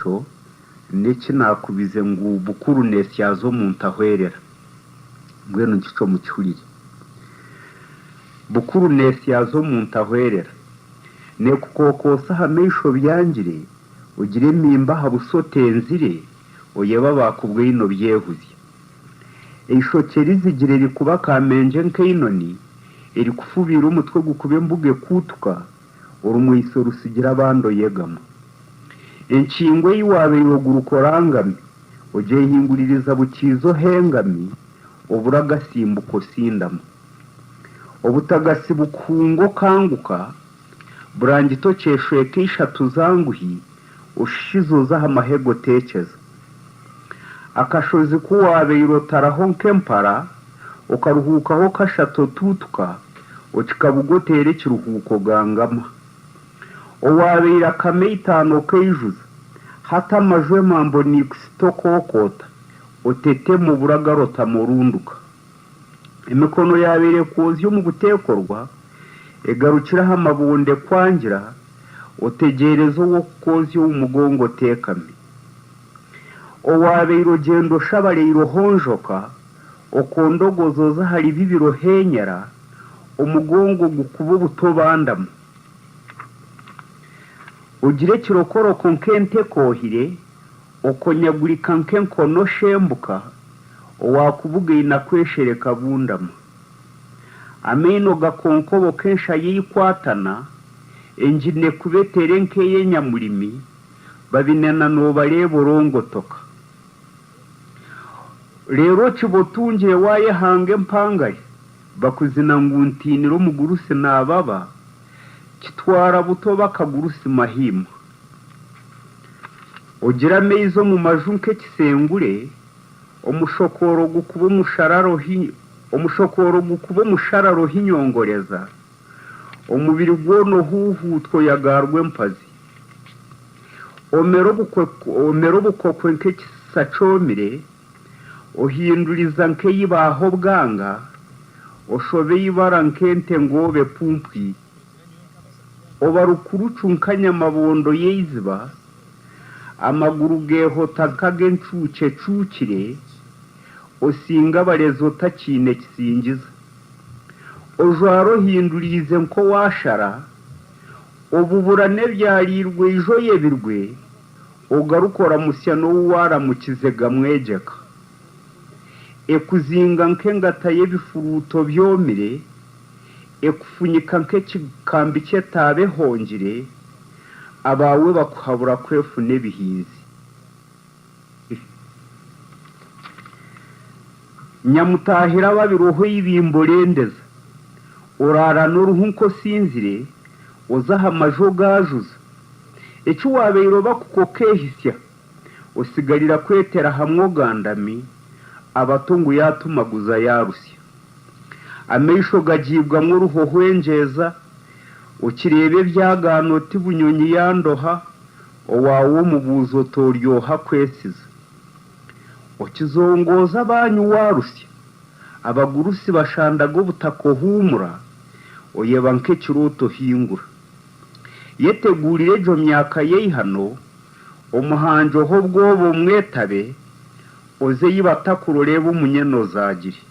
cyo neki nakubize ngo bukuru nesyazo muntahwerera mbwenu gico mu cyurire bukuru nesyazo muntahwerera ne kukokosa hamesho byangire ugire mimba habusotenzire oyeba bakubwe ino byehuze ishokerizi rikuba kamenje nk'inoni iri kufubira umutwe gukube mbuge kutuka urumwiso rusigira abando yegama inshingo yiwabe yogurukorangami uje hinguririza bukizo hengami uburaгаsimbuko sindama obutagasi bukungo kanguka burangito ceshwe kishatu zanguhi ushizoza amahego tekeza akashozi kuwabe irotaraho nkempara ukaruhukaho kashato tutuka ukikabugotere kiruhuko gangama owabeira kameitano keijuza hata majwe mambo nikstokokota otete mu buragarota murunduka imikono yabere kozyo mu gutekorwa egarukira hamabunde kwangira otegerezo wo kozyo umugongo tekame owabeiro gendo shabare irohonjoka okondogozoza hari bibiro henyara umugongo gukuba butobandama ugire kirokoro konkente kohire okonyagurika nkenkono shembuka owakubuge inakweshereka bundama ameno gakonkobo kensha yikwatana enjine kubetere nkeye nyamurimi babinena no barebo rongotoka rero kibotungire waye hange mpangaye bakuzina nguntiniro muguruse nababa kitwara buto bakagurusi mahima ogira meizo mu majunke kisengure umushokoro gukuba mushararo hinyongoreza umubiri gwono huhutwo yagarwe mpazi omero bukokwe nke kisacomire ohinduriza nke yibaho bwanga oshobe yibara nkente ngobe pumpwi obarukurucu nkanya mabondo yeiziba amaguru geho takage ncuce cucire osinga barezo takine kisingiza ojwaro hindurize nko washara obuburane byarirwe ijo yebirwe ogarukora musyano wara mukizega mwejeka ekuzinga nkengata yebifuruto byomire ekufunyika nke kikambi cyetabe hongire abawe bakuhabura kwefu nebihizi nyamutahira babiroho yibimborendeza urara n'uruhunko sinzire uzaha majogajuza icyo wabeiro bakukokehisya usigarira kwetera hamwe gandami abatungu yatumaguza yarusya ameisho gajibwa mu ruhohwenjeza ukirebe byaganoti bunyonyi yandoha owawo mubuzo toryoha kwesiza ukizongoza abanyu warusya abagurusi bashandago butakohumura oyeba nke kiroto hingura yetegurire jo myaka yehano umuhanjo ho bwobo mwetabe oze yibatakuroreba umunyeno zagiri